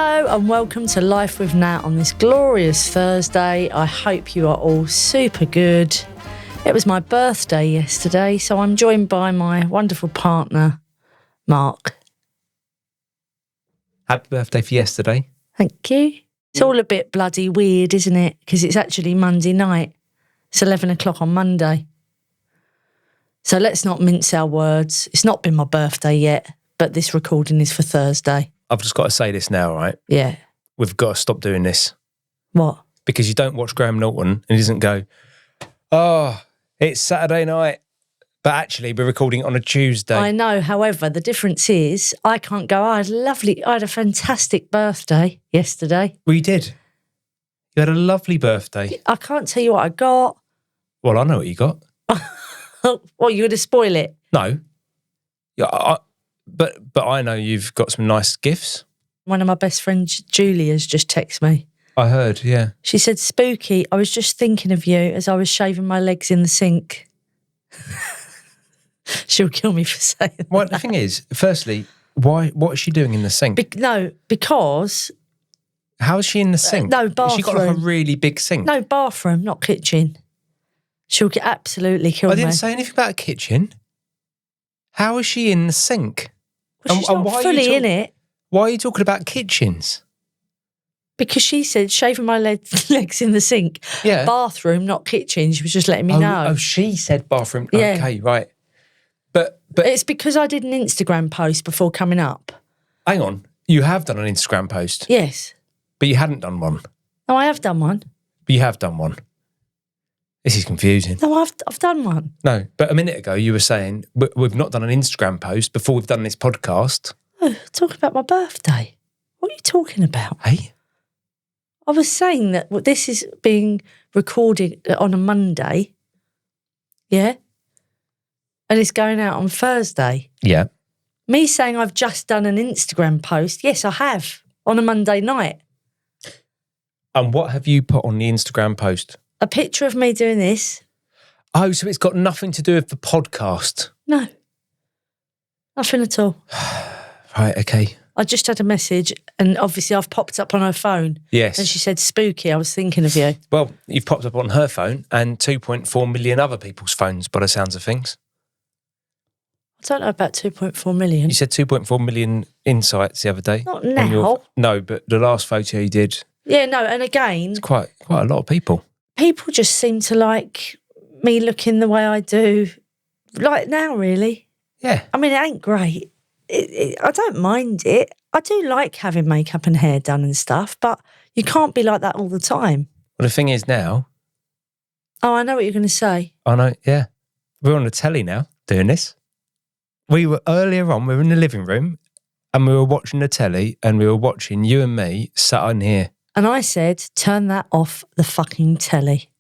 Hello and welcome to Life with Nat on this glorious Thursday. I hope you are all super good. It was my birthday yesterday, so I'm joined by my wonderful partner, Marc. Happy birthday for yesterday. Thank you. It's all a bit bloody weird, isn't it? Because it's actually Monday night. It's 11 o'clock on Monday. So let's not mince our words. It's not been my birthday yet, but this recording is for Thursday. I've just got to say this now, right? Yeah. We've got to stop doing this. What? Because you don't watch Graham Norton and he doesn't go, oh, it's Saturday night. But actually, we're recording on a Tuesday. I know. However, the difference is I can't go, I had a fantastic birthday yesterday. Well, you did. You had a lovely birthday. I can't tell you what I got. Well, I know what you got. What, you're going to spoil it? No. Yeah, but I know you've got some nice gifts. One of my best friends, Julia's just texted me. I heard, yeah. She said, Spooky, I was just thinking of you as I was shaving my legs in the sink. She'll kill me for saying Well, that. the thing is, firstly, what is she doing in the sink? Because... How is she in the sink? No, bathroom. She got like a really big sink. No, bathroom, not kitchen. She'll absolutely kill me. I didn't say anything about a kitchen. How is she in the sink? Well, she's not fully in it. Why are you talking about kitchens? Because she said shaving my legs in the sink. Yeah. Bathroom, not kitchen. She was just letting me know. Oh, she said bathroom. Yeah. Okay, right. But it's because I did an Instagram post before coming up. Hang on. You have done an Instagram post. Yes. But you hadn't done one. No, I have done one. But you have done one. This is confusing. No, I've done one. No, but a minute ago you were saying we've not done an Instagram post before we've done this podcast. Oh, talking about my birthday. What are you talking about? Hey? I was saying that this is being recorded on a Monday. Yeah? And it's going out on Thursday. Yeah. Me saying I've just done an Instagram post. Yes, I have. On a Monday night. And what have you put on the Instagram post? A picture of me doing this. Oh, so it's got nothing to do with the podcast? No. Nothing at all. Right, okay. I just had a message and obviously I've popped up on her phone. Yes. And she said, Spooky, I was thinking of you. Well, you've popped up on her phone and 2.4 million other people's phones by the sounds of things. I don't know about 2.4 million. You said 2.4 million insights the other day. Not now. No, but the last photo you did. Yeah, no, and again... It's quite a lot of people. People just seem to like me looking the way I do, like now, really. Yeah. I mean, it ain't great. I don't mind it. I do like having makeup and hair done and stuff, but you can't be like that all the time. Well, the thing is now... Oh, I know what you're going to say. I know, yeah. We're on the telly now doing this. We were earlier on, we were in the living room and we were watching the telly and we were watching you and me sat on here. And I said, turn that off the fucking telly.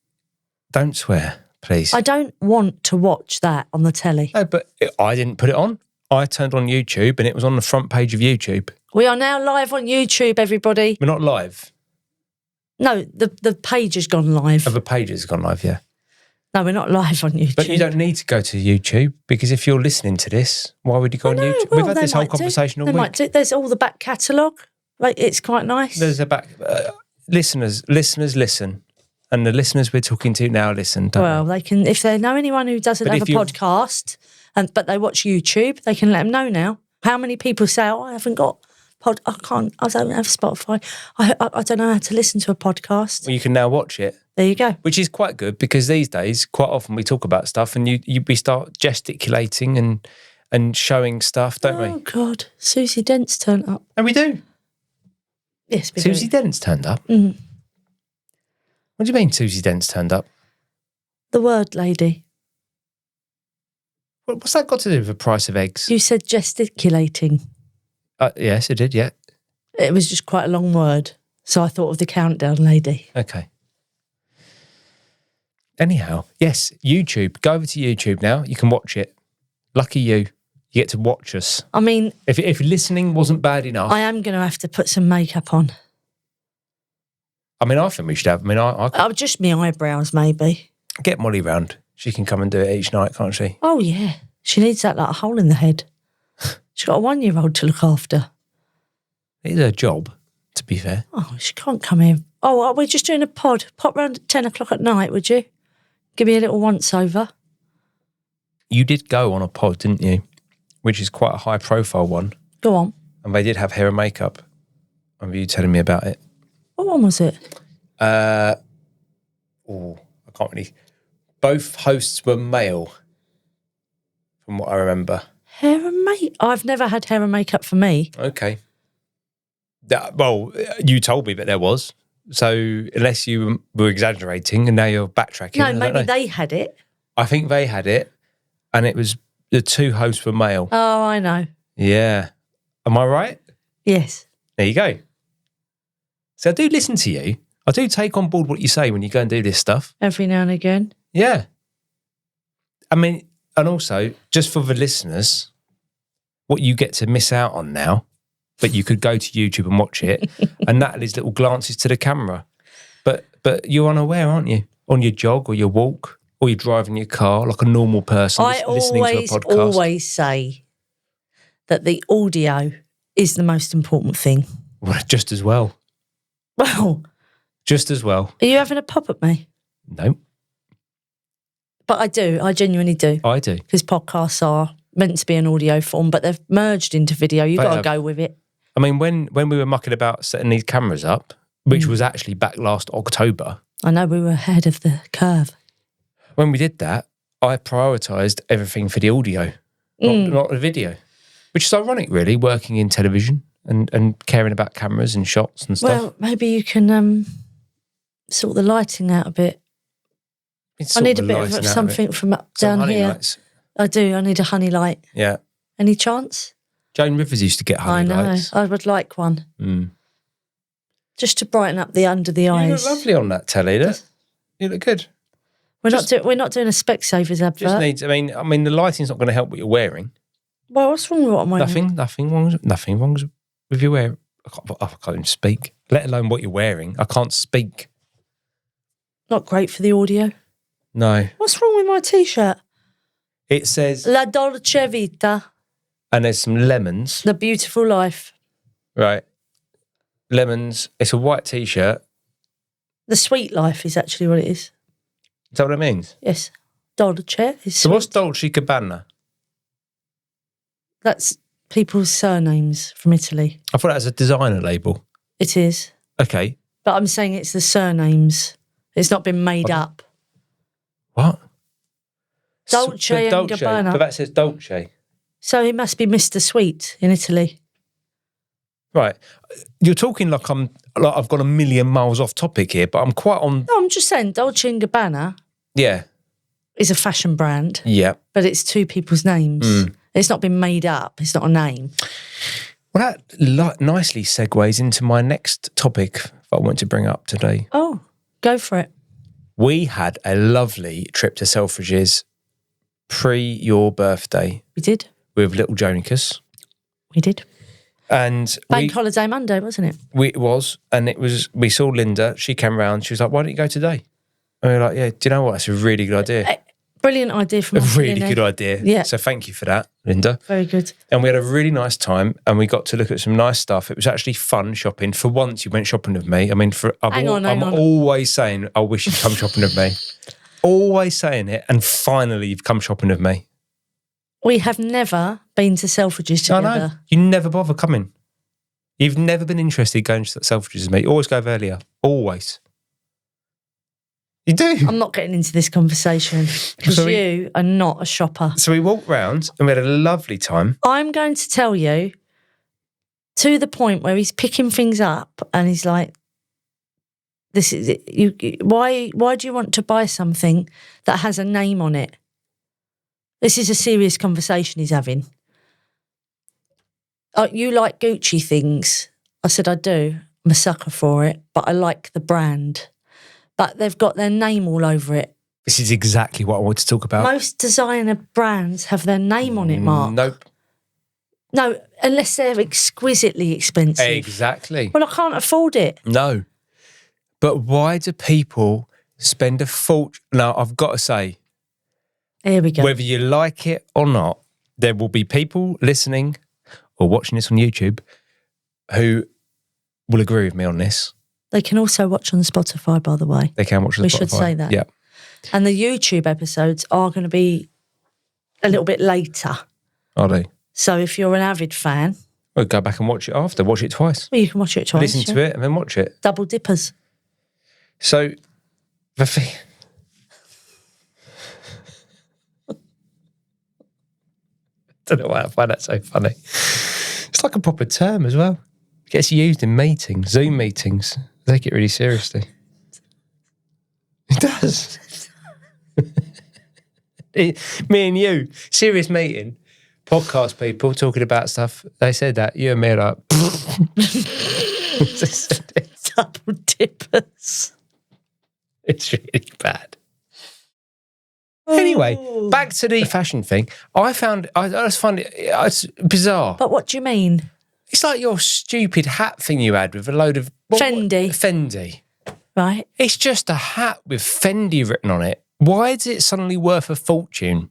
Don't swear, please. I don't want to watch that on the telly. No, but I didn't put it on. I turned on YouTube and it was on the front page of YouTube. We are now live on YouTube, everybody. We're not live. No, the page has gone live. Oh, the page has gone live, yeah. No, we're not live on YouTube. But you don't need to go to YouTube because if you're listening to this, why would you go on YouTube? Well, We've had this whole conversation all week. There's all the back catalogue. Like, it's quite nice. There's a back... listeners listen. And the listeners we're talking to now listen, don't they can, if they know anyone who doesn't have a podcast, but they watch YouTube, they can let them know now. How many people say, I haven't got... I don't have Spotify. I don't know how to listen to a podcast. Well, you can now watch it. There you go. Which is quite good because these days, quite often we talk about stuff and we start gesticulating and showing stuff, don't we? Oh, God. Susie Dent's turned up. And we do. Yes, we do. Susie Dent's turned up? Mm. What do you mean Susie Dent's turned up? The word lady. What's that got to do with the price of eggs? You said gesticulating. Yes, it did, yeah. It was just quite a long word. So I thought of the countdown lady. Okay. Anyhow, yes, YouTube. Go over to YouTube now. You can watch it. Lucky you. You get to watch us. I mean... If listening wasn't bad enough... I am going to have to put some makeup on. I mean, I think we should have... I mean, I just my eyebrows, maybe. Get Molly round. She can come and do it each night, can't she? Oh, yeah. She needs that like a hole in the head. She's got a 1-year-old to look after. It is her job to be fair. Oh, she can't come in. Oh, we're just doing a pod. Pop round at 10 o'clock at night, would you? Give me a little once over. You did go on a pod, didn't you? Which is quite a high profile one. Go on. And they did have hair and makeup. I remember you telling me about it. What one was it? I can't really. Both hosts were male, from what I remember. Hair and makeup? I've never had hair and makeup for me. Okay. Well, you told me that there was. So unless you were exaggerating and now you're backtracking. No, maybe they had it. I think they had it, and it was the two hosts were male. Oh, I know. Yeah. Am I right? Yes. There you go. So I do listen to you. I do take on board what you say when you go and do this stuff. Every now and again. Yeah. I mean, and also, just for the listeners, what you get to miss out on now, but you could go to YouTube and watch it, and Natalie's little glances to the camera. But you're unaware, aren't you? On your jog or your walk, or you're driving your car like a normal person listening to a podcast. I always say that the audio is the most important thing. Well, just as well. Well. Just as well. Are you having a pop at me? No. But I do. I genuinely do. I do. Because podcasts are meant to be an audio form, but they've merged into video. You've got to go with it. I mean, when we were mucking about setting these cameras up, which was actually back last October. I know, we were ahead of the curve. When we did that, I prioritised everything for the audio, not the video. Which is ironic, really, working in television and caring about cameras and shots and stuff. Well, maybe you can sort the lighting out a bit. I need a bit of something from up down here. Lights. I do. I need a honey light. Yeah. Any chance? Joan Rivers used to get honey lights. I would like one. Just to brighten up the under the eyes. You look lovely on that telly, though. You look good. We're not doing a Specsavers advert. Just needs. I mean, the lighting's not going to help what you're wearing. Well, what's wrong with what I'm wearing? Nothing wrong with your wearing. I can't even speak. Let alone what you're wearing. I can't speak. Not great for the audio. No. What's wrong with my T-shirt? It says La Dolce Vita. And there's some lemons. The Beautiful Life. Right. Lemons. It's a white T-shirt. The Sweet Life is actually what it is. Is that what it means? Yes. Dolce is So what's Dolce Gabbana? That's people's surnames from Italy. I thought that was a designer label. It is. Okay. But I'm saying it's the surnames. It's not been made up. What? Dolce and Gabbana. But that says Dolce. So he must be Mr. Sweet in Italy. Right. You're talking like I've got a million miles off topic here, but I'm quite on. No, I'm just saying Dolce and Gabbana. Yeah. Is a fashion brand. Yeah. But it's two people's names. It's not been made up. It's not a name. Well, that nicely segues into my next topic that I want to bring up today. Oh, go for it. We had a lovely trip to Selfridges pre your birthday. We did. With little Jonicus. We did. And Bank holiday Monday, wasn't it? It was. And we saw Linda. She came round. She was like, why don't you go today? And we were like, yeah, do you know what? That's a really good idea. Brilliant idea from us. A really good idea. Yeah. So thank you for that, Linda. Very good. And we had a really nice time and we got to look at some nice stuff. It was actually fun shopping. For once, you went shopping with me. I mean, I'm always saying, I wish you'd come shopping with me. Always saying it. And finally, you've come shopping with me. We have never been to Selfridges together. I know. You never bother coming. You've never been interested in going to Selfridges with me. You always go earlier. Always. You do. I'm not getting into this conversation because you are not a shopper. So we walked round and we had a lovely time. I'm going to tell you to the point where he's picking things up and he's like, "This is it. Why do you want to buy something that has a name on it?" This is a serious conversation he's having. You like Gucci things? I said, I do. I'm a sucker for it, but I like the brand. But they've got their name all over it. This is exactly what I want to talk about. Most designer brands have their name on it, Mark. Nope. No, unless they're exquisitely expensive. Exactly. Well, I can't afford it. No. But why do people spend a fortune? Now, I've got to say, here we go. Whether you like it or not, there will be people listening or watching this on YouTube who will agree with me on this. They can also watch on Spotify, by the way. They can watch on Spotify. We should say that. Yeah. And the YouTube episodes are going to be a little bit later. Are they? So if you're an avid fan... Well, go back and watch it after. Watch it twice. Well, you can watch it twice. Listen to it and then watch it. Double dippers. So, the thing... I don't know why I find that so funny. It's like a proper term as well. It gets used in meetings, Zoom meetings. They take it really seriously. It does. Me and you, serious meeting, podcast people talking about stuff. They said that. You and me are like... Double dippers. It's really bad. Anyway, back to the fashion thing. I just find it's bizarre. But what do you mean? It's like your stupid hat thing you had with a load of... Fendi. Fendi. Right. It's just a hat with Fendi written on it. Why is it suddenly worth a fortune?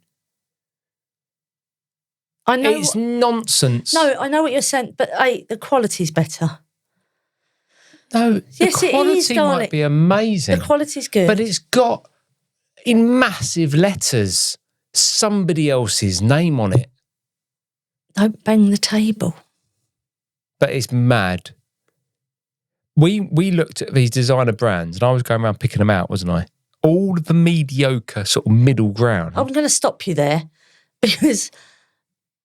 I know. It's nonsense. No, I know what you're saying, but the quality's better. No, yes, the quality might be amazing. The quality's good. But it's got, in massive letters, somebody else's name on it. Don't bang the table. But it's mad. We looked at these designer brands and I was going around picking them out, wasn't I? All of the mediocre sort of middle ground. I'm going to stop you there because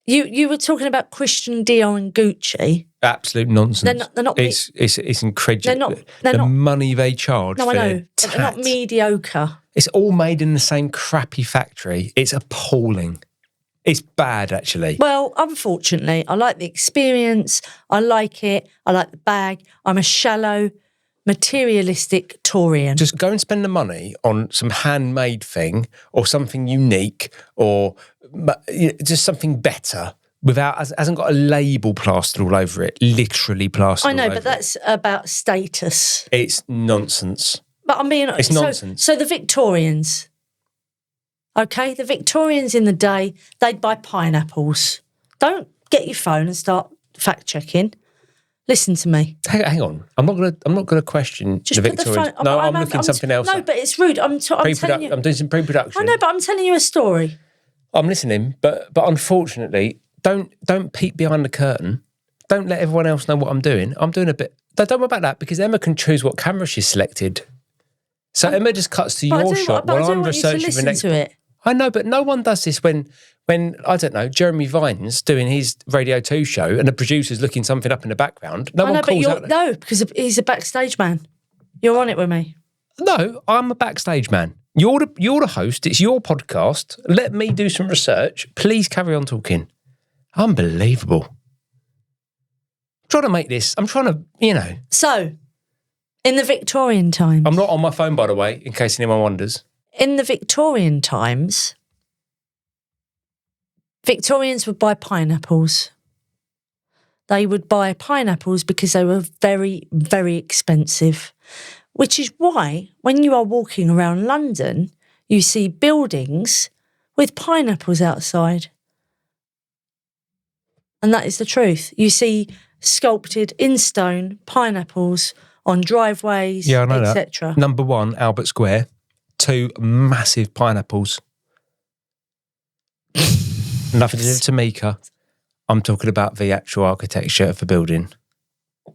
you were talking about Christian Dior and Gucci. Absolute nonsense. They're not it's incredible. They're not, money they charge. No, for I know. But they're not mediocre. It's all made in the same crappy factory. It's appalling. It's bad, actually. Well, unfortunately, I like the experience. I like it. I like the bag. I'm a shallow, materialistic Taurian. Just go and spend the money on some handmade thing or something unique or just something better without, hasn't got a label plastered all over it, literally plastered I know, all over but that's about status. It's nonsense. But I'm being honest. It's nonsense. So the Victorians... Okay, the Victorians in the day, they'd buy pineapples. Don't get your phone and start fact checking. Listen to me. Hang on, I'm not gonna question Just the put the Victorians. phone. No, I'm looking something else. No, but it's rude. I'm telling you. I'm doing some pre-production. I know, but I'm telling you a story. I'm listening, but unfortunately, don't peek behind the curtain. Don't let everyone else know what I'm doing. I'm doing a bit. Don't worry about that because Emma can choose what camera she's selected. So Emma just cuts to your shot while I'm researching the next. To it. I know, but no one does this when I don't know, Jeremy Vine's doing his Radio 2 show and the producer's looking something up in the background. No one calls out. No, because he's a backstage man. You're on it with me. No, I'm a backstage man. You're the host. It's your podcast. Let me do some research. Please carry on talking. Unbelievable. I'm trying to make this. I'm trying to, So, in the Victorian times. I'm not on my phone, by the way, in case anyone wonders. In the Victorian times, Victorians would buy pineapples. They would buy pineapples because they were very, very expensive, which is why when you are walking around London, you see buildings with pineapples outside. And that is the truth. You see sculpted in stone pineapples on driveways, yeah, I know etc. Number 1, Albert Square. 2 massive pineapples. Nothing to do with Tamika. I'm talking about the actual architecture of the building. I'm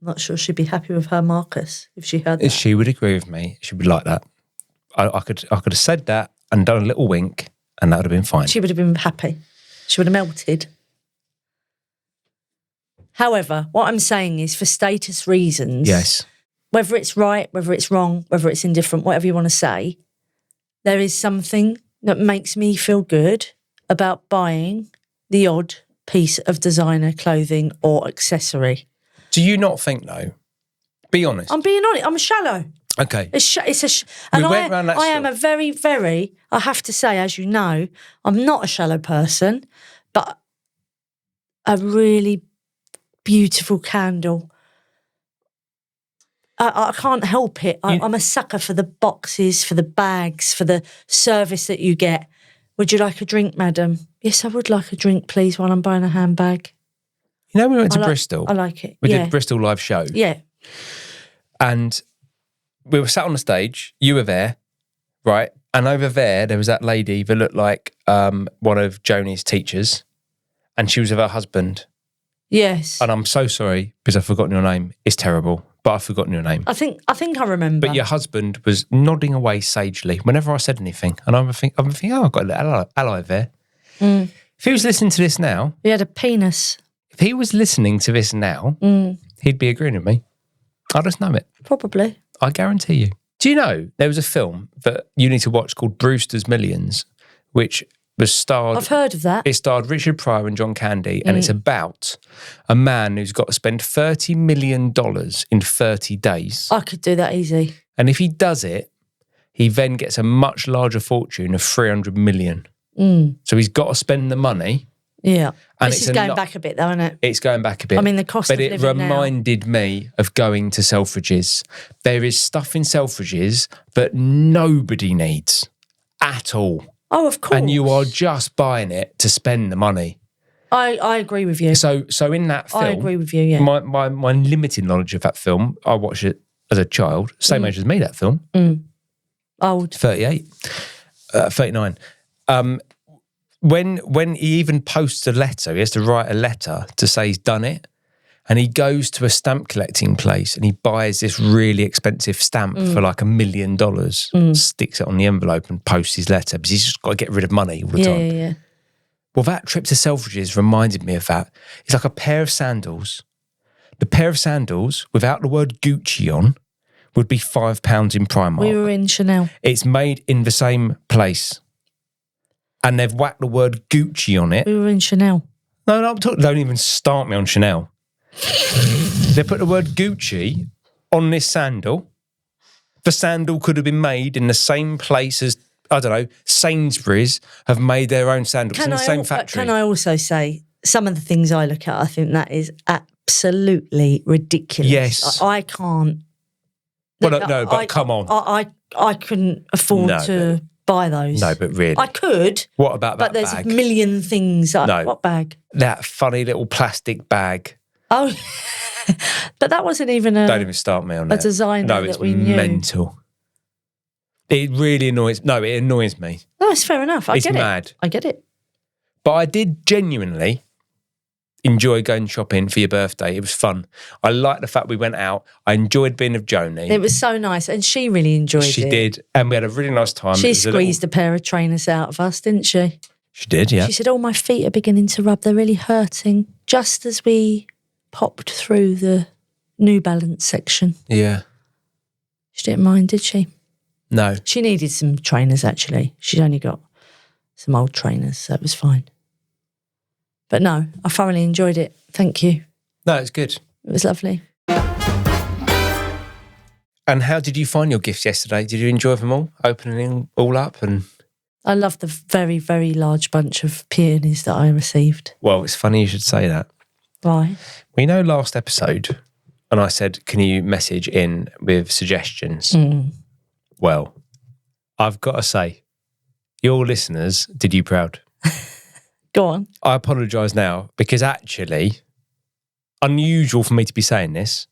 not sure she'd be happy with her Marcus if she heard that. She would agree with me. She would like that. I could have said that and done a little wink and that would have been fine. She would have been happy. She would have melted. However, what I'm saying is for status reasons... Yes. Whether it's right, whether it's wrong, whether it's indifferent, whatever you want to say, there is something that makes me feel good about buying the odd piece of designer clothing or accessory. Do you not think, though? Be honest. I'm being honest. I'm shallow. Okay. And I am a very, very, I have to say, as you know, I'm not a shallow person, but a really beautiful candle. I can't help it. I'm a sucker for the boxes, for the bags, for the service that you get. Would you like a drink, madam? Yes, I would like a drink, please, while I'm buying a handbag. You know, we went to Bristol. I like it. We did Bristol live show. Yeah. And we were sat on the stage. You were there, right? And over there was that lady that looked like one of Joni's teachers. And she was with her husband. Yes. And I'm so sorry because I've forgotten your name. It's terrible, but I've forgotten your name. I think I remember. But your husband was nodding away sagely whenever I said anything. And I'm thinking, oh, I've got a little ally there. Mm. If he was listening to this now. He had a penis. If he was listening to this now, he'd be agreeing with me. I just know it. Probably. I guarantee you. Do you know there was a film that you need to watch called Brewster's Millions, which was starred... I've heard of that. It starred Richard Pryor and John Candy, and it's about a man who's got to spend $30 million in 30 days. I could do that easy. And if he does it, he then gets a much larger fortune of 300 million. So he's got to spend the money. Yeah. And this is going back a bit though, isn't it? It's going back a bit. I mean, the cost of living now. But it reminded me of going to Selfridges. There is stuff in Selfridges that nobody needs at all. Oh, of course. And you are just buying it to spend the money. I agree with you. So in that film... I agree with you, yeah. My limited knowledge of that film, I watched it as a child, same age as me, that film. Old. 38. 39. When he even posts a letter, he has to write a letter to say he's done it. And he goes to a stamp collecting place and he buys this really expensive stamp for like $1 million, sticks it on the envelope and posts his letter because he's just got to get rid of money all the time. Yeah. Well, that trip to Selfridges reminded me of that. It's like a pair of sandals. The pair of sandals without the word Gucci on would be £5 in Primark. We were in Chanel. It's made in the same place. And they've whacked the word Gucci on it. We were in Chanel. No, I'm talking, don't even start me on Chanel. They put the word Gucci on this sandal. The sandal could have been made in the same place as, I don't know, Sainsbury's have made their own sandals in the same factory. Can I also say, some of the things I look at, I think that is absolutely ridiculous. Yes. I can't. Well, no, but come on. I couldn't afford to buy those. No, but really. I could. What about that bag? But there's bag? a million things. No. What bag? That funny little plastic bag. Oh, but that wasn't even Don't even start me on that. A designer that we knew. No, it's mental. It really annoys... No, it annoys me. No, it's fair enough. It's mad. I get it. But I did genuinely enjoy going shopping for your birthday. It was fun. I liked the fact we went out. I enjoyed being with Joni. It was so nice. And she really enjoyed it. She did. And we had a really nice time. She squeezed a pair of trainers out of us, didn't she? She did, yeah. She said, oh, my feet are beginning to rub. They're really hurting. Just as we popped through the New Balance section. Yeah. She didn't mind, did she? No. She needed some trainers, actually. She'd only got some old trainers, so it was fine. But no, I thoroughly enjoyed it. Thank you. No, it's good. It was lovely. And how did you find your gifts yesterday? Did you enjoy them all? Opening them all up? And I love the very, very large bunch of peonies that I received. Well, it's funny you should say that. Why? We know last episode, and I said, can you message in with suggestions? Well, I've got to say, your listeners did you proud. Go on. I apologise now because actually, unusual for me to be saying this,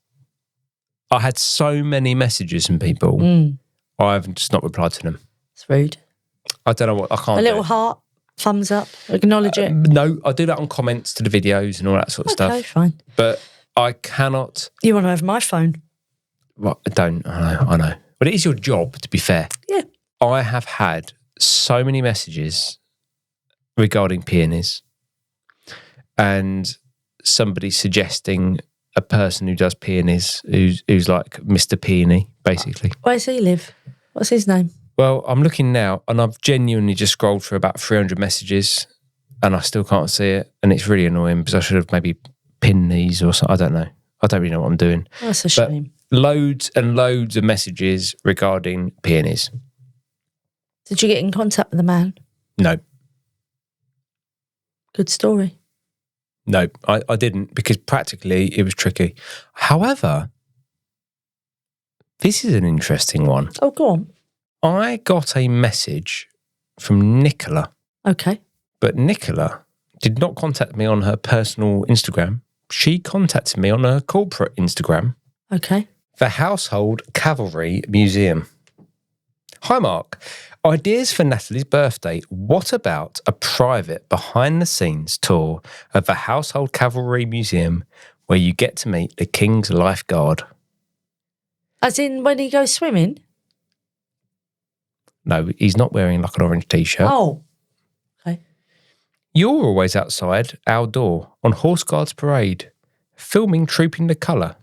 I had so many messages from people, I've just not replied to them. It's rude. I don't know what, I can't A little heart, thumbs up, acknowledge it. No, I do that on comments to the videos and all that sort of stuff. Okay, fine. But I cannot... You want to have my phone? Well, I don't, I know. But it is your job, to be fair. Yeah. I have had so many messages regarding peonies and somebody suggesting a person who does peonies who's like Mr. Peony, basically. Where does he live? What's his name? Well, I'm looking now and I've genuinely just scrolled through about 300 messages and I still can't see it. And it's really annoying because I should have maybe pinned these or something. I don't know. I don't really know what I'm doing. That's a shame. But loads and loads of messages regarding peonies. Did you get in contact with the man? No. Good story. No, I didn't because practically it was tricky. However, this is an interesting one. Oh, go on. I got a message from Nicola. Okay. But Nicola did not contact me on her personal Instagram. she contacted me on her corporate Instagram. Okay. The Household Cavalry Museum. Hi, Mark. Ideas for Natalie's birthday. What about a private behind-the-scenes tour of the Household Cavalry Museum where you get to meet the King's lifeguard? As in when he goes swimming? No, he's not wearing like an orange T-shirt. Oh, okay. You're always outside our door on Horse Guards Parade, filming Trooping the Colour.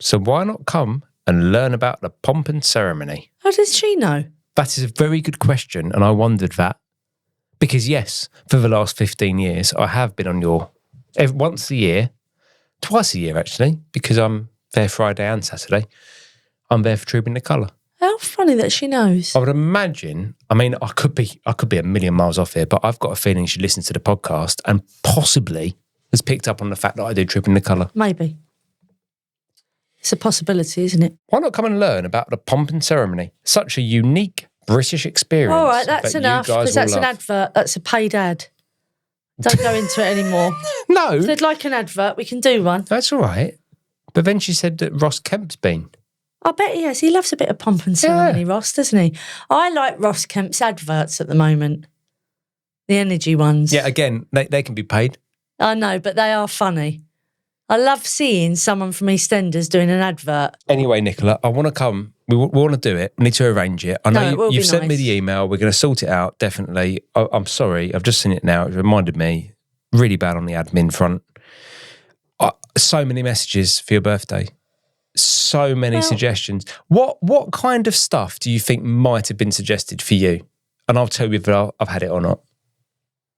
So why not come and learn about the pomp and ceremony? How does she know? That is a very good question, and I wondered that. Because yes, for the last 15 years, I have been on your... once a year, twice a year actually, because I'm there Friday and Saturday. I'm there for Trooping the Colour. How funny that she knows. I would imagine, I mean, I could be a million miles off here, but I've got a feeling she listens to the podcast and possibly has picked up on the fact that I do Trooping the Colour. Maybe. It's a possibility, isn't it? Why not come and learn about the pomp and ceremony? Such a unique British experience. All right, that's enough, because that's an advert. That's a paid ad. Don't go into it anymore. No. If they'd like an advert, we can do one. That's all right. But then she said that Ross Kemp's been. I bet he has. He loves a bit of pomp and ceremony, Ross, doesn't he? I like Ross Kemp's adverts at the moment. The energy ones. Yeah, again, they can be paid. I know, but they are funny. I love seeing someone from EastEnders doing an advert. Anyway, Nicola, I want to come. We want to do it. We need to arrange it. I know you've sent me the email. We're going to sort it out, definitely. I'm sorry. I've just seen it now. It reminded me. Really bad on the admin front. So many messages for your birthday. So many suggestions. What kind of stuff do you think might have been suggested for you? And I'll tell you if I've had it or not.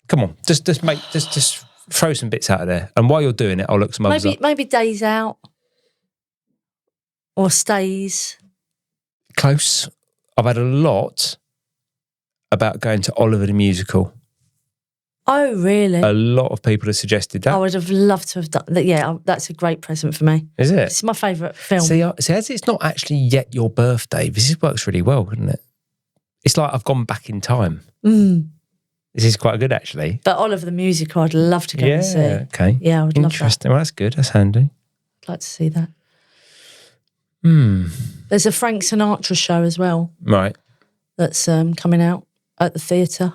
Come on, just throw some bits out of there. And while you're doing it, I'll look some others up. Maybe days out or stays. Close. I've had a lot about going to Oliver the Musical. Oh, really? A lot of people have suggested that. I would have loved to have done that. Yeah, that's a great present for me. Is it? It's my favourite film. See, as it's not actually yet your birthday, this works really well, doesn't it? It's like I've gone back in time. This is quite good, actually. But Oliver the Musical, I'd love to go and see. Okay. Yeah, I would love that. Interesting. Well, that's good. That's handy. I'd like to see that. There's a Frank Sinatra show as well. Right. That's coming out at the theatre,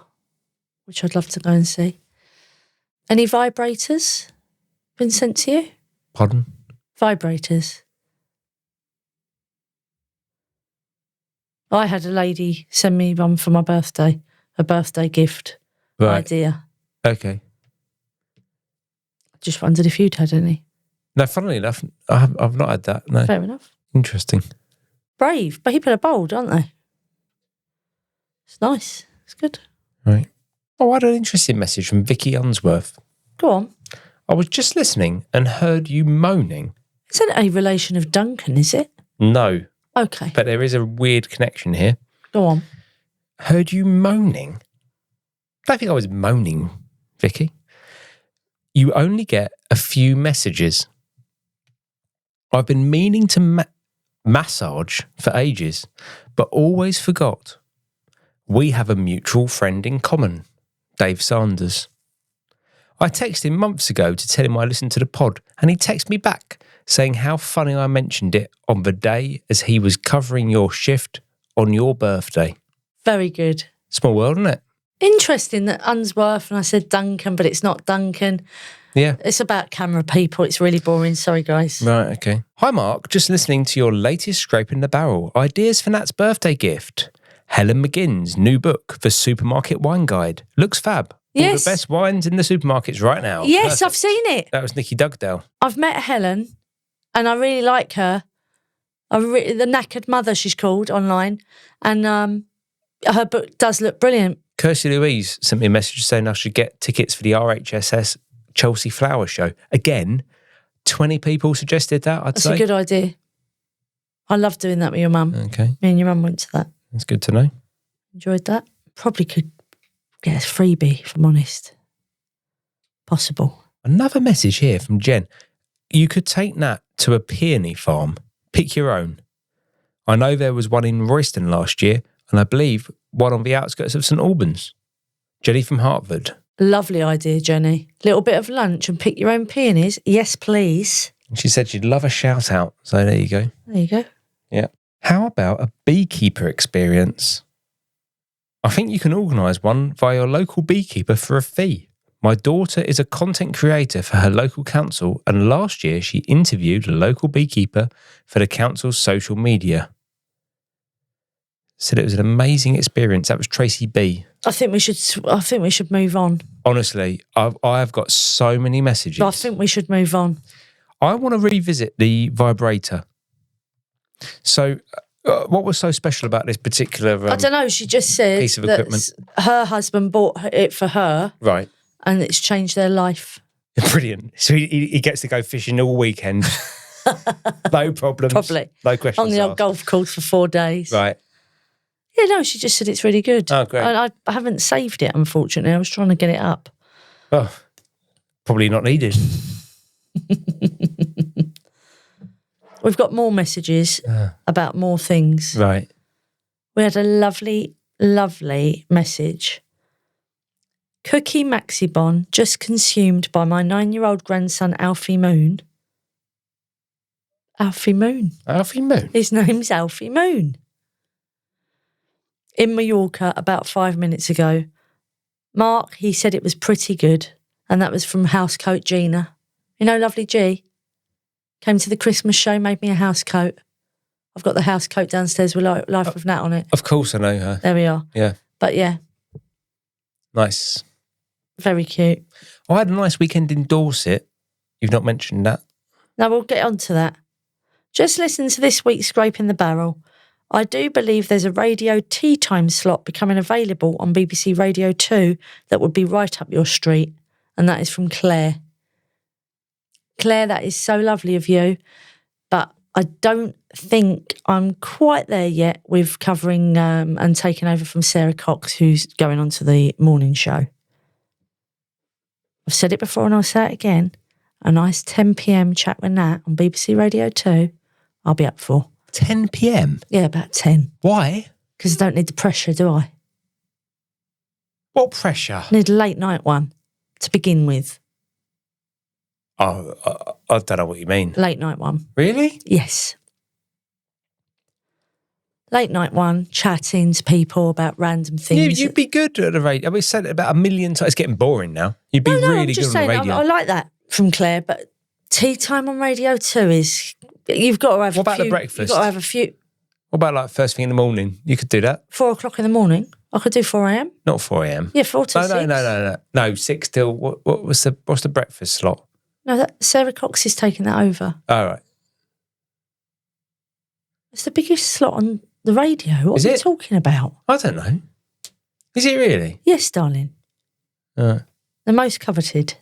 which I'd love to go and see. Any vibrators been sent to you? Pardon? Vibrators. I had a lady send me one for my birthday, a birthday gift idea. Okay. Just wondered if you'd had any. No, funnily enough, I've not had that. No. Fair enough. Interesting. Brave, but people are bold, aren't they? It's nice. It's good. Right. Oh, I had an interesting message from Vicky Unsworth. Go on. I was just listening and heard you moaning. Isn't it a relation of Duncan, is it? No. Okay. But there is a weird connection here. Go on. Heard you moaning. I don't think I was moaning, Vicky. You only get a few messages. I've been meaning to massage for ages, but always forgot. We have a mutual friend in common, Dave Sanders. I texted him months ago to tell him I listened to the pod, and he texted me back saying how funny I mentioned it on the day as he was covering your shift on your birthday. Very good. Small world, isn't it? Interesting that Unsworth, and I said Duncan, but it's not Duncan. Yeah. It's about camera people. It's really boring. Sorry, guys. Right, okay. Hi, Mark. Just listening to your latest Scraping the Barrel. Ideas for Nat's birthday gift. Helen McGinn's new book, The Supermarket Wine Guide. Looks fab. Yes. All the best wines in the supermarkets right now. Yes, Perfect. I've seen it. That was Nikki Dugdale. I've met Helen, and I really like her. The Knackered Mother, she's called online, and her book does look brilliant. Kirsty Louise sent me a message saying I should get tickets for the RHSS Chelsea Flower Show. Again, 20 people suggested that, I'd say. That's a good idea. I love doing that with your mum. Okay. Me and your mum went to that. That's good to know. Enjoyed that. Probably could get a freebie, if I'm honest. Possible. Another message here from Jen. You could take Nat to a peony farm. Pick your own. I know there was one in Royston last year, and I believe one on the outskirts of St Albans. Jenny from Hartford. Lovely idea, Jenny. Little bit of lunch and pick your own peonies. Yes, please. And she said she'd love a shout out. So there you go. There you go. Yeah. How about a beekeeper experience? I think you can organise one via your local beekeeper for a fee. My daughter is a content creator for her local council, and last year she interviewed a local beekeeper for the council's social media. Said it was an amazing experience. That was Tracy B. I think we should move on. Honestly, I've got so many messages. I think we should move on. I want to revisit the vibrator. So, what was so special about this particular I don't know. She just said piece of equipment? Her husband bought it for her. Right. And it's changed their life. Brilliant. So he gets to go fishing all weekend. No problems. Probably. No questions On the old asked. golf course for 4 days. Right. Yeah, no, she just said it's really good. Oh, great. I haven't saved it, unfortunately. I was trying to get it up. Oh, probably not needed. We've got more messages about more things. Right. We had a lovely, lovely message. Cookie Maxibon just consumed by my 9-year-old grandson, Alfie Moon. Alfie Moon. Alfie Moon. His name's Alfie Moon. In Mallorca about 5 minutes ago. Mark, he said it was pretty good. And that was from Housecoat Gina. You know, lovely G. Came to the Christmas show, made me a housecoat. I've got the housecoat downstairs with Life of Nat on it. Of course I know her. There we are. Yeah. But yeah, Nice. very cute. I had a nice weekend in Dorset. You've not mentioned that. Now we'll get on to that. Just listen to this week's Scraping the Barrel. I do believe there's a radio tea time slot becoming available on BBC Radio 2 that would be right up your street. And that is from Claire. Claire, that is so lovely of you. But I don't think I'm quite there yet with covering and taking over from Sarah Cox, who's going on to the morning show. I've said it before and I'll say it again. A nice 10 p.m. chat with Nat on BBC Radio 2, I'll be up for. 10 p.m? Yeah, about 10. Why? Because I don't need the pressure, do I? What pressure? I need a late night one to begin with. Oh, I don't know what you mean. Late night one. Really? Yes. Late night one, chatting to people about random things. You'd be good at the radio. We've said it about a million times. It's getting boring now. You'd be really I'm good just on saying, the radio. I like that from Claire, but tea time on Radio 2 is... You've got to have What about the breakfast? You've got to have a few... What about like first thing in the morning? You could do that. 4 o'clock in the morning. I could do 4 a.m. Not 4 a.m. Yeah, 4 till 6. No, 6 till... What's the breakfast slot? No, Sarah Cox is taking that over. All right. It's the biggest slot on the radio. What Is are you it? talking about? I don't know. Is it really? Yes, darling. The most coveted.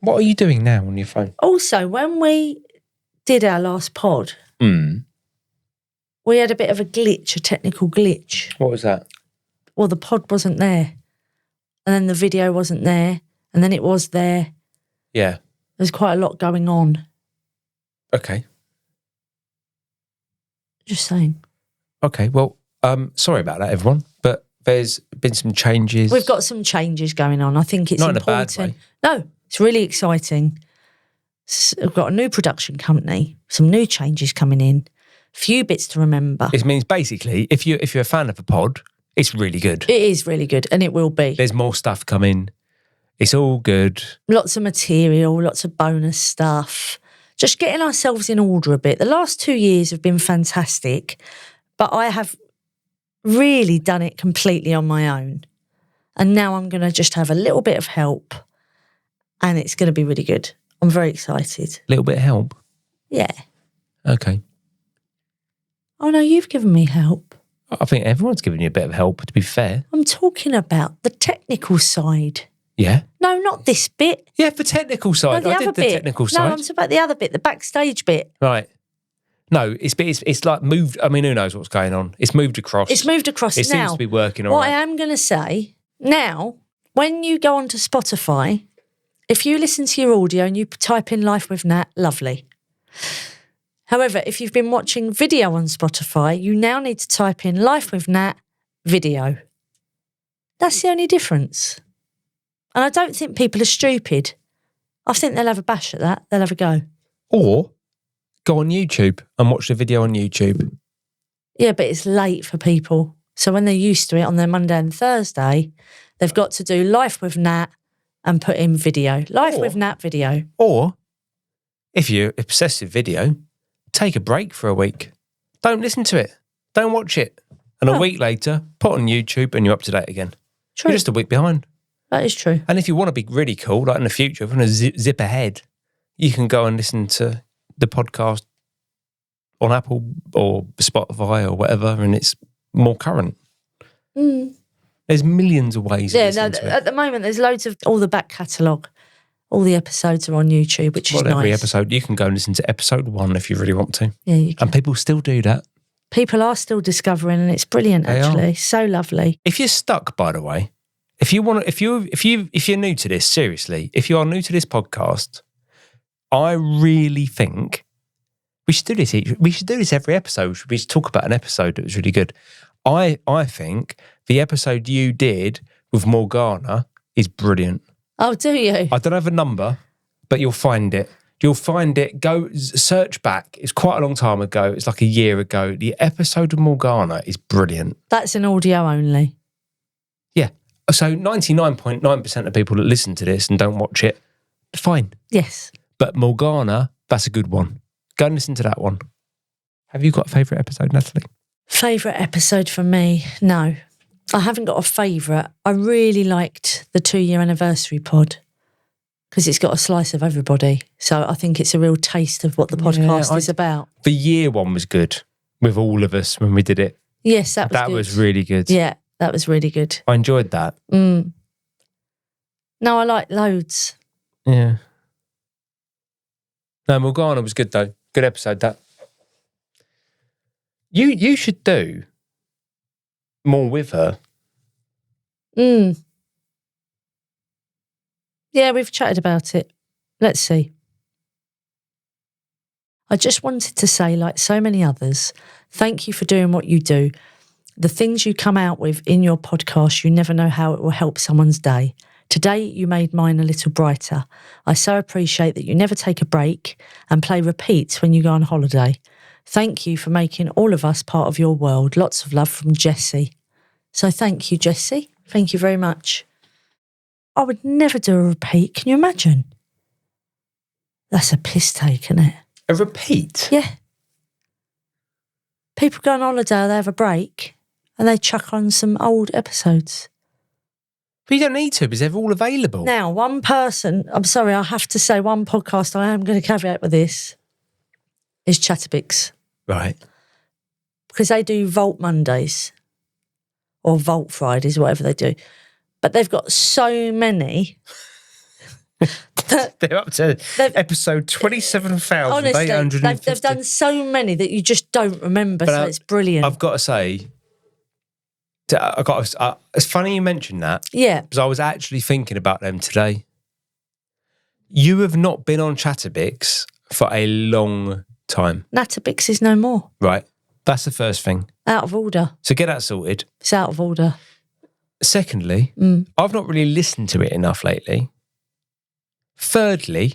What are you doing now on your phone? Also, when we did our last pod, we had a bit of a technical glitch. What was that? Well, the pod wasn't there. And then the video wasn't there. And then it was there. Yeah. There's quite a lot going on. Okay. Just saying. Okay, well, sorry about that, everyone. But there's been some changes. We've got some changes going on. I think it's Not in a important. bad way. No, it's really exciting. We've got a new production company, some new changes coming in, few bits to remember. It means basically, if you're a fan of a pod, it's really good. It is really good, and it will be. There's more stuff coming. It's all good. Lots of material, lots of bonus stuff. Just getting ourselves in order a bit. The last 2 years have been fantastic, but I have really done it completely on my own. And now I'm going to just have a little bit of help, and it's going to be really good. I'm very excited. A little bit of help. Yeah. Okay. Oh, no, you've given me help. I think everyone's giving you a bit of help, to be fair. I'm talking about the technical side. Yeah? No, not this bit. Yeah, the technical side. No, I did the technical side. No, I'm talking about the other bit, the backstage bit. Right. No, it's like moved. I mean, who knows what's going on? It's moved across. It's moved across It now. seems to be working all What right. I am going to say, now, when you go onto Spotify, if you listen to your audio and you type in Life with Nat, lovely. However, if you've been watching video on Spotify, you now need to type in Life with Nat video. That's the only difference. And I don't think people are stupid. I think they'll have a bash at that. They'll have a go. Or go on YouTube and watch the video on YouTube. Yeah, but it's late for people. So when they're used to it on their Monday and Thursday, they've got to do Life with Nat and put in video. Life with Nat video. Or, if you're obsessed with video, take a break for a week. Don't listen to it. Don't watch it. And a week later, put on YouTube and you're up to date again. True. You're just a week behind. That is true. And if you want to be really cool, like in the future, if you want to zip ahead, you can go and listen to the podcast on Apple or Spotify or whatever, and it's more current. There's millions of ways of listening to it. At the moment, there's loads of all the back catalogue. All the episodes are on YouTube, which is nice. Every episode, you can go and listen to episode 1 if you really want to. Yeah, you can. And people still do that. People are still discovering, and it's brilliant. They actually, are. So lovely. If you're stuck, by the way, if you're new to this, seriously, if you are new to this podcast, I really think we should do this. We should do this every episode. We should talk about an episode that was really good. I think the episode you did with Morgana is brilliant. Oh, do you? I don't have a number, but you'll find it. You'll find it. Go search back. It's quite a long time ago. It's like a year ago. The episode of Morgana is brilliant. That's an audio only. Yeah. So 99.9% of people that listen to this and don't watch it, fine. Yes. But Morgana, that's a good one. Go and listen to that one. Have you got a favourite episode, Natalie? Favourite episode for me? No. I haven't got a favourite. I really liked the 2-year anniversary pod because it's got a slice of everybody. So I think it's a real taste of what the podcast is about. The year one was good with all of us when we did it. Yes, that was good. That was really good. Yeah, that was really good. I enjoyed that. No, I like loads. Yeah. No, Morgana was good though. Good episode, that. You should do more with her. Yeah, we've chatted about it. Let's see. I just wanted to say, like so many others, thank you for doing what you do. The things you come out with in your podcast, you never know how it will help someone's day. Today, you made mine a little brighter. I so appreciate that you never take a break and play repeats when you go on holiday. Thank you for making all of us part of your world. Lots of love from Jessie. So thank you, Jessie. Thank you very much. I would never do a repeat. Can you imagine? That's a piss take, isn't it? A repeat? Yeah. People go on holiday, they have a break, and they chuck on some old episodes. But you don't need to because they're all available. Now, one person, I'm sorry, I have to say one podcast I am going to caveat with this is Chatterbix. Right. Because they do Vault Mondays or Vault Fridays, whatever they do. But they've got so many. They're up to episode 27,850. Honestly, they've done so many that you just don't remember, so it's brilliant. I've got to say, it's funny you mentioned that. Yeah. Because I was actually thinking about them today. You have not been on Chatterbix for a long time. Natterbix is no more. Right. That's the first thing. Out of order. So get that sorted. It's out of order. Secondly, I've not really listened to it enough lately. Thirdly,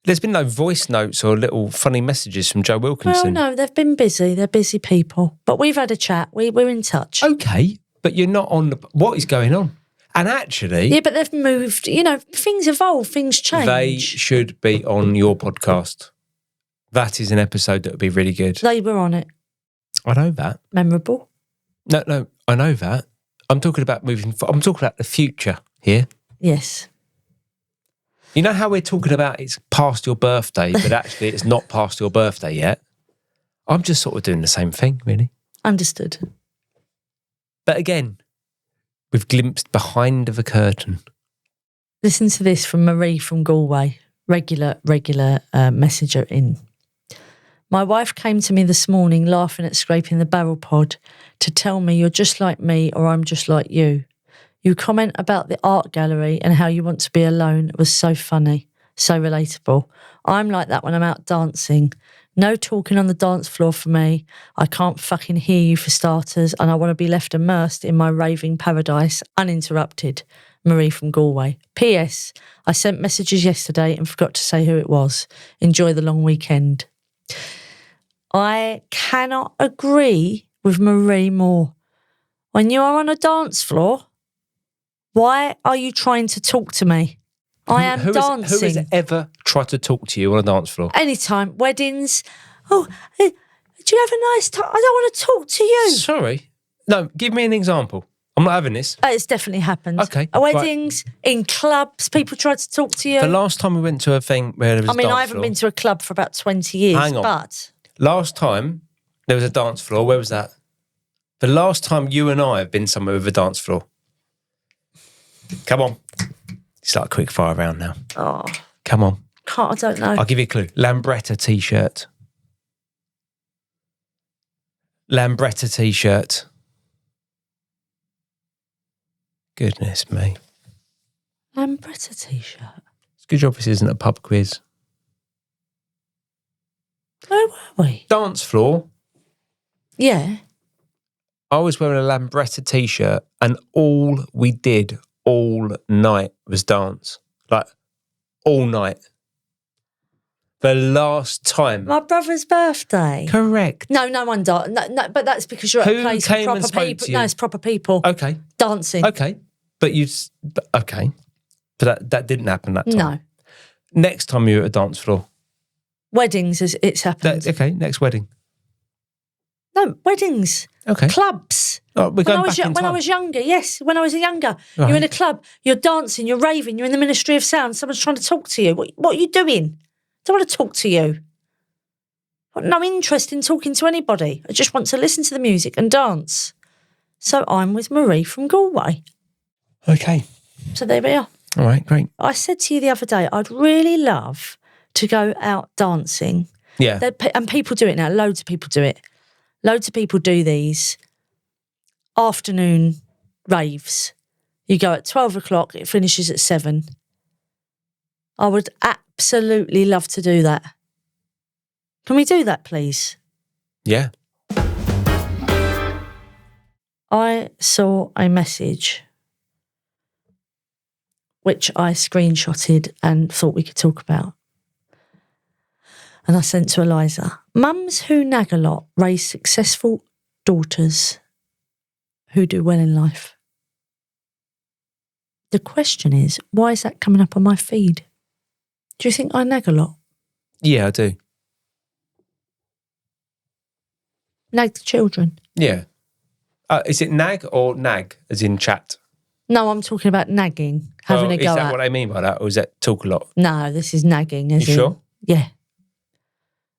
there's been no voice notes or little funny messages from Joe Wilkinson. Well, no, they've been busy. They're busy people. But we've had a chat. We're in touch. Okay, but you're not on what is going on? And actually... Yeah, but they've moved. You know, things evolve, things change. They should be on your podcast. That is an episode that would be really good. They were on it. I know that. Memorable. No, I know that. I'm talking about I'm talking about the future here. Yes. You know how we're talking about it's past your birthday, but actually it's not past your birthday yet? I'm just sort of doing the same thing, really. Understood. But again, we've glimpsed behind the curtain. Listen to this from Marie from Galway. Regular messenger in. My wife came to me this morning laughing at Scraping the Barrel pod to tell me you're just like me or I'm just like you. You comment about the art gallery and how you want to be alone. It was so funny, so relatable. I'm like that when I'm out dancing. No talking on the dance floor for me. I can't fucking hear you for starters, and I want to be left immersed in my raving paradise, uninterrupted. Marie from Galway. P.S. I sent messages yesterday and forgot to say who it was. Enjoy the long weekend. I cannot agree with Marie more. When you are on a dance floor, why are you trying to talk to me? I am dancing. Who has ever tried to talk to you on a dance floor? Anytime. Weddings. Oh, do you have a nice time? I don't want to talk to you. Sorry. No, give me an example. I'm not having this. It's definitely happened. Okay. Weddings, in clubs, people tried to talk to you. The last time we went to a thing where there was a dance floor. I haven't been to a club for about 20 years, Hang on. But... Last time there was a dance floor, where was that? The last time you and I have been somewhere with a dance floor. Come on. It's like a quick fire round now. Oh. Come on. I don't know. I'll give you a clue. Lambretta t-shirt. Lambretta t-shirt. Goodness me. Lambretta t-shirt. It's a good job this isn't a pub quiz. Where were we? Dance floor. Yeah. I was wearing a Lambretta t-shirt and all we did all night was dance. Like, all night. The last time. My brother's birthday. Correct. No, no one does. No, but that's because you're at a place with proper people. No, it's proper people. Okay. Dancing. Okay. But okay. But that didn't happen that time. No. Next time you're at a dance floor. Weddings, it's happened. Okay, next wedding. No, weddings. Okay. Clubs. Oh, we're going back in time. When I was younger, yes. When I was younger. Right. You're in a club, you're dancing, you're raving, you're in the Ministry of Sound, someone's trying to talk to you. What are you doing? I don't want to talk to you. I've got no interest in talking to anybody. I just want to listen to the music and dance. So I'm with Marie from Galway. Okay. So there we are. All right, great. I said to you the other day, I'd really love to go out dancing. Yeah. And people do it now. Loads of people do it. Loads of people do these afternoon raves. You go at 12 o'clock, it finishes at 7. I would absolutely love to do that. Can we do that, please? Yeah. I saw a message which I screenshotted and thought we could talk about. And I sent to Eliza. Mums who nag a lot raise successful daughters who do well in life. The question is, why is that coming up on my feed? Do you think I nag a lot? Yeah, I do. Nag the children? Yeah. Is it nag or nag, as in chat? No, I'm talking about nagging, having a go at. Is that what I mean by that, or is that talk a lot? No, this is nagging. You sure? Yeah.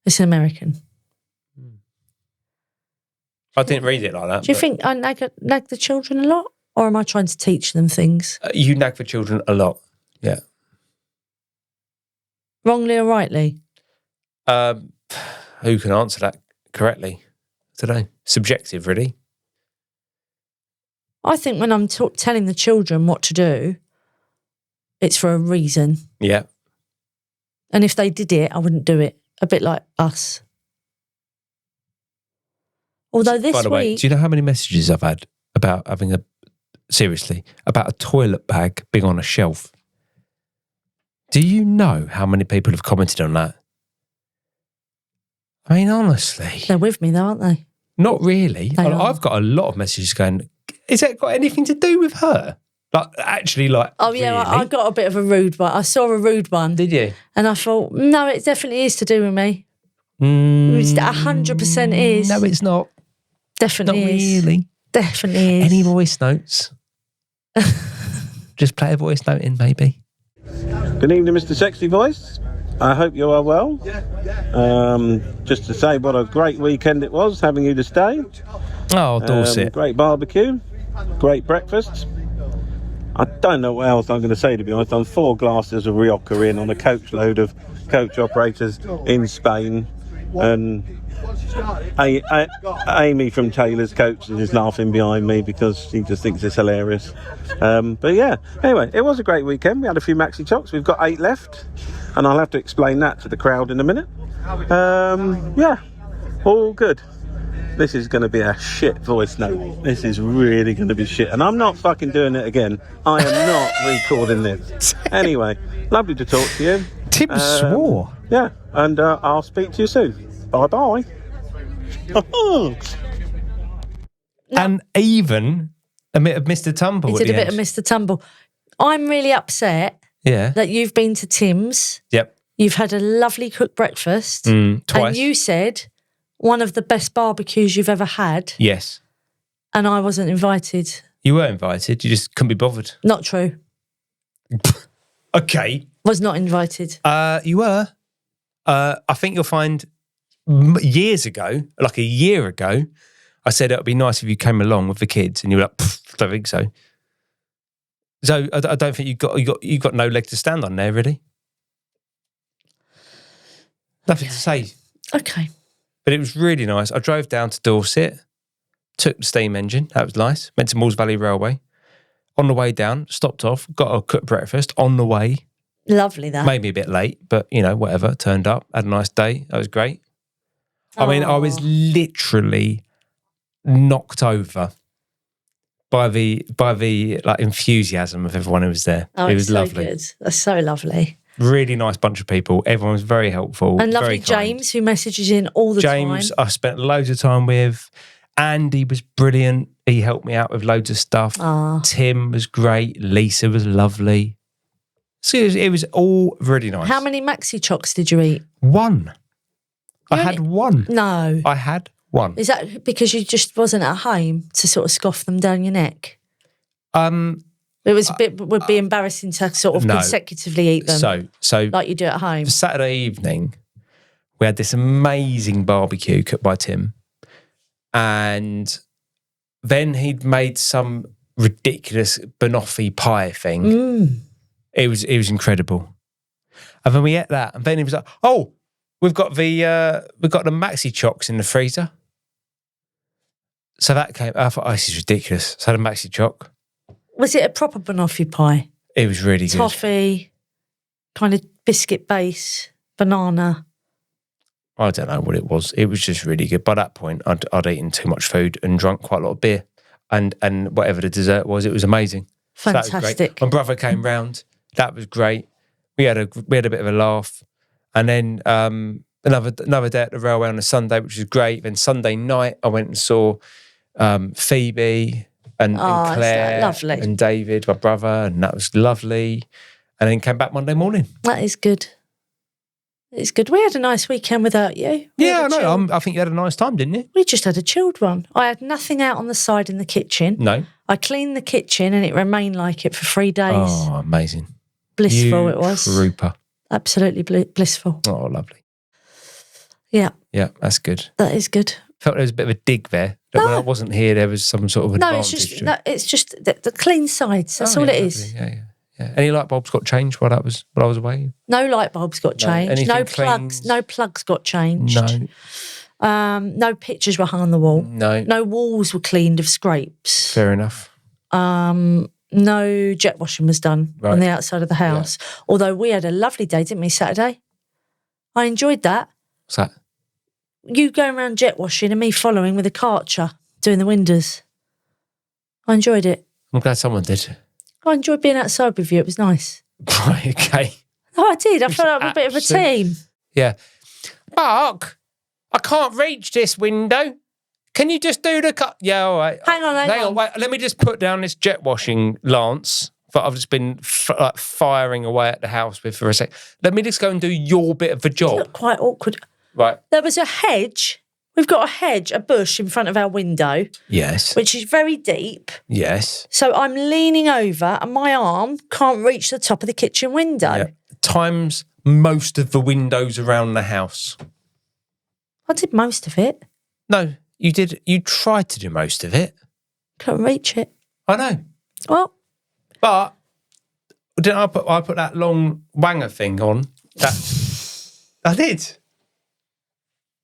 It's an American. I didn't read it like that. Do you think I nag the children a lot? Or am I trying to teach them things? You nag for children a lot, yeah. Wrongly or rightly? Who can answer that correctly? I don't know. Subjective, really. I think when I'm telling the children what to do, it's for a reason. Yeah. And if they did it, I wouldn't do it. A bit like us. Although this week... By the way, do you know how many messages I've had about having about a toilet bag being on a shelf? Do you know how many people have commented on that? I mean, honestly. They're with me though, aren't they? Not really. I've got a lot of messages going, is that got anything to do with her? Oh yeah, really? I got a bit of a rude one. I saw a rude one. Did you? And I thought, no, it definitely is to do with me. It 100% is. No, it's not. Definitely not is. Really. Definitely is. Any voice notes? Just play a voice note in, maybe. Good evening, Mr. Sexy Voice. I hope you are well. Just to say what a great weekend it was having you to stay. Oh, Dorset. Great barbecue, great breakfast. I don't know what else I'm going to say, to be honest. I'm 4 glasses of Rioja in on a coach load of coach operators in Spain. And Amy from Taylor's Coach is laughing behind me because she just thinks it's hilarious. But yeah, anyway, it was a great weekend. We had a few maxi chocks. We've got 8 left, and I'll have to explain that to the crowd in a minute. Yeah, all good. This is going to be a shit voice note. This is really going to be shit. And I'm not fucking doing it again. I am not recording this. Anyway, lovely to talk to you. Tim swore. Yeah, and I'll speak to you soon. Bye-bye. And even a bit of Mr. Tumble. He at did the a bit end. of Mr. Tumble. I'm really upset Yeah. that you've been to Tim's. Yep. You've had a lovely cooked breakfast. Twice. And you said one of the best barbecues you've ever had. Yes. And I wasn't invited. You were invited. You just couldn't be bothered. Not true. Okay. Was not invited. You were. I think you'll find years ago, like a year ago, I said it would be nice if you came along with the kids, and you were like, I don't think so. So I don't think you got no leg to stand on there, really. Nothing to say. Okay. But it was really nice. I drove down to Dorset, took the steam engine. That was nice. Went to Moores Valley Railway. On the way down, stopped off, got a cooked breakfast on the way. Lovely that. Maybe a bit late, but, whatever. Turned up, had a nice day. That was great. I mean, I was literally knocked over by the like enthusiasm of everyone who was there. Oh, it was so lovely. Good. That's so lovely. Really nice bunch of people. Everyone was very helpful. And lovely very kind. James, who messages in all the James, time. I spent loads of time with. Andy was brilliant. He helped me out with loads of stuff. Tim was great. Lisa was lovely. So it was all really nice. How many maxi chocks did you eat? One. I had one. No. I had one. Is that because you just wasn't at home to sort of scoff them down your neck? It was would be embarrassing to sort of consecutively eat them. So like you do at home. Saturday evening, we had this amazing barbecue cooked by Tim, and then he'd made some ridiculous banoffee pie thing. It was incredible. And then we ate that, and then he was like, "Oh, we've got the maxi chocks in the freezer." So that came. I thought, this is ridiculous. So I had a maxi choc. Was it a proper banoffee pie? It was really good. Toffee, kind of biscuit base, banana. I don't know what it was. It was just really good. By that point, I'd eaten too much food and drunk quite a lot of beer, and whatever the dessert was, it was amazing. Fantastic. So that was great. My brother came round. That was great. We had a bit of a laugh, and then another day at the railway on a Sunday, which was great. Then Sunday night, I went and saw Phoebe and Claire lovely. and David, my brother, and that was lovely. And then came back Monday morning. That is good. It's good. We had a nice weekend without you. I know. I think you had a nice time, didn't you? We just had a chilled one. I had nothing out on the side in the kitchen. No. I cleaned the kitchen and it remained like it for 3 days. Oh, amazing. Blissful it was. Trooper. Absolutely blissful. Oh, lovely. Yeah. Yeah, that's good. That is good. Felt there was a bit of a dig there. That when I wasn't here, there was some sort of advantage. It's just the clean sides. That's all it is. Yeah. Any light bulbs got changed while I was away? No light bulbs got changed. No plugs. cleaned? No plugs got changed. No. No pictures were hung on the wall. No. No walls were cleaned of scrapes. Fair enough. No jet washing was done on the outside of the house. Yeah. Although we had a lovely day, didn't we, Saturday? I enjoyed that. What's that? You going around jet washing and me following with a Karcher doing the windows. I enjoyed it. I'm glad someone did. I enjoyed being outside with you. It was nice. Right, okay. Oh, I did. I felt like a bit of a team. Yeah. Mark, I can't reach this window. Can you just do the cut? Yeah, all right. Hang on. Wait. Let me just put down this jet washing lance that I've just been firing away at the house with for a sec. Let me just go and do your bit of the job. It looked quite awkward. Right. There was a hedge. We've got a bush in front of our window. Yes. Which is very deep. Yes. So I'm leaning over and my arm can't reach the top of the kitchen window. Yeah. Times most of the windows around the house. I did most of it. No, you did. You tried to do most of it. Couldn't reach it. I know. Well. But didn't I put that long wanger thing on? I did.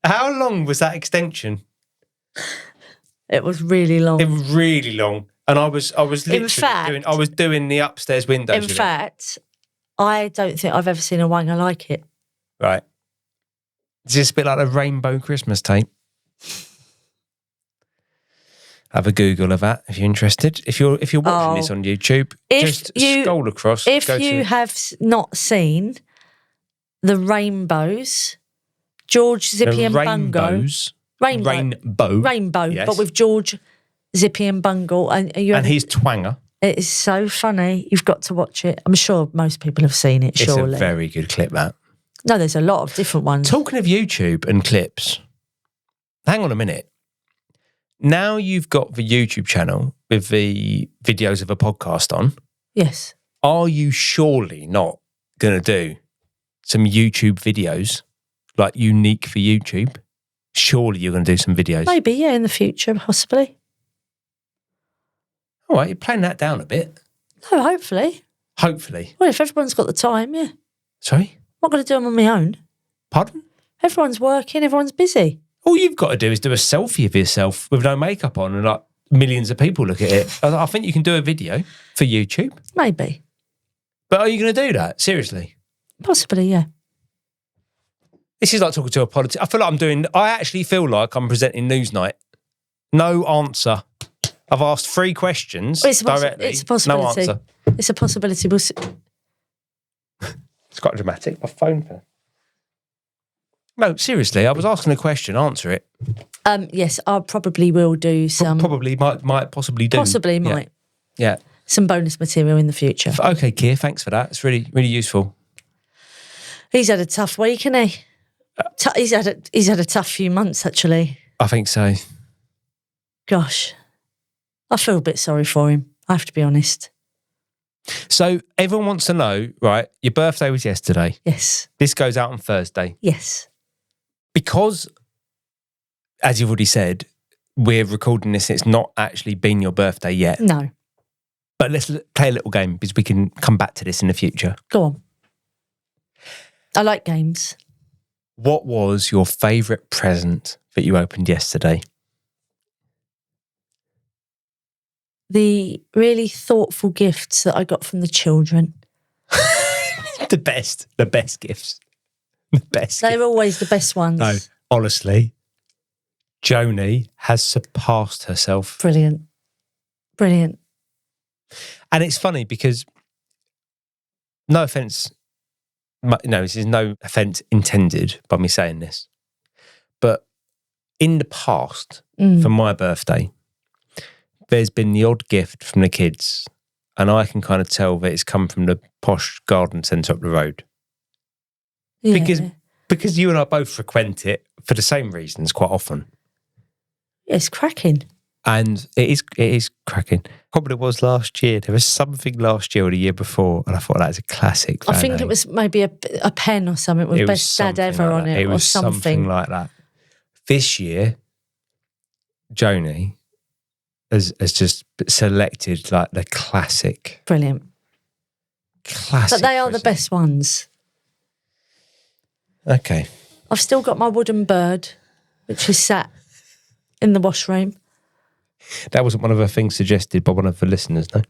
How long was that extension? It was really long. It was really long, and I was literally doing the upstairs windows. In fact, I don't think I've ever seen a wanger like it. Right. It's just a bit like a rainbow Christmas tape. Have a Google of that if you're interested. If you're watching this on YouTube, just scroll across. If you have not seen the rainbows, George, Zippy and Bungo. Rainbow, yes. but with George, Zippy and Bungle. And his twanger. It is so funny. You've got to watch it. I'm sure most people have seen it, surely. It's a very good clip, that. No, there's a lot of different ones. Talking of YouTube and clips, hang on a minute. Now you've got the YouTube channel with the videos of a podcast on. Yes. Are you surely not going to do some YouTube videos, like unique for YouTube? Surely you're going to do some videos. Maybe, yeah, in the future, possibly. All right, you're playing that down a bit. No, hopefully. Hopefully. Well, if everyone's got the time, yeah. Sorry? I'm not going to do them on my own. Pardon? Everyone's working, everyone's busy. All you've got to do is do a selfie of yourself with no makeup on and like millions of people look at it. I think you can do a video for YouTube. Maybe. But are you going to do that? Seriously? Possibly, yeah. This is like talking to a politician. I actually feel like I'm presenting Newsnight. No answer. I've asked 3 questions directly. It's a possibility. No answer. It's a possibility. We'll see. It's quite dramatic. My phone fell. No, seriously, I was asking a question. Answer it. Yes, I probably will do some. Probably might possibly do. Possibly might. Yeah. Some bonus material in the future. Okay, Keir, thanks for that. It's really, really useful. He's had a tough week, hasn't he? He's had a tough few months, actually. I think so. Gosh, I feel a bit sorry for him. I have to be honest. So everyone wants to know, right? Your birthday was yesterday. Yes. This goes out on Thursday. Yes. Because, as you've already said, we're recording this. It's not actually been your birthday yet. No. But let's play a little game because we can come back to this in the future. Go on. I like games. What was your favourite present that you opened yesterday? The really thoughtful gifts that I got from the children. The best gifts. The best. They're always the best ones. No, honestly, Joni has surpassed herself. Brilliant. Brilliant. And it's funny because, no offence, this is no offence intended by me saying this, but in the past, for my birthday, there's been the odd gift from the kids, and I can kind of tell that it's come from the posh garden centre up the road. Yeah. Because you and I both frequent it for the same reasons quite often. It's cracking. And it is cracking. Probably was last year. There was something last year or the year before, and I thought that was a classic. I think it was maybe a pen or something with best dad ever on it, It or was something like that. This year, Joni has just selected like the classic. Brilliant. Classic. But they are the best ones. Okay. I've still got my wooden bird, which is sat in the washroom. That wasn't one of the things suggested by one of the listeners, no?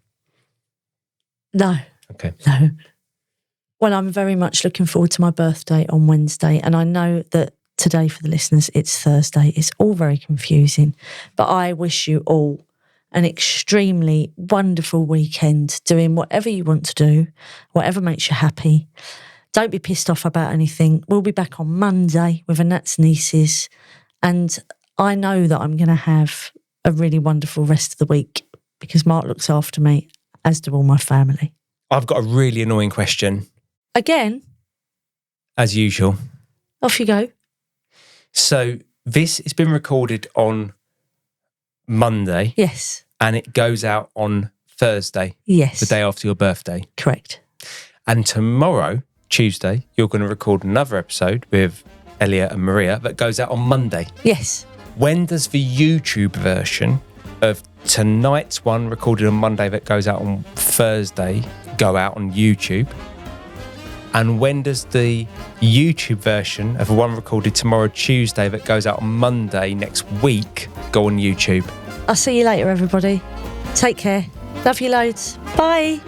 No. Okay. No. Well, I'm very much looking forward to my birthday on Wednesday, and I know that today for the listeners, it's Thursday. It's all very confusing, but I wish you all an extremely wonderful weekend doing whatever you want to do, whatever makes you happy. Don't be pissed off about anything. We'll be back on Monday with a Nat's Nieces, and I know that I'm going to have a really wonderful rest of the week because Mark looks after me, as do all my family. I've got a really annoying question. Again? As usual. Off you go. So this has been recorded on Monday. Yes. And it goes out on Thursday. Yes. The day after your birthday. Correct. And tomorrow, Tuesday, you're going to record another episode with Elliot and Maria that goes out on Monday. Yes. When does the YouTube version of tonight's one recorded on Monday that goes out on Thursday go out on YouTube? And when does the YouTube version of one recorded tomorrow, Tuesday, that goes out on Monday next week go on YouTube? I'll see you later, everybody. Take care. Love you loads. Bye.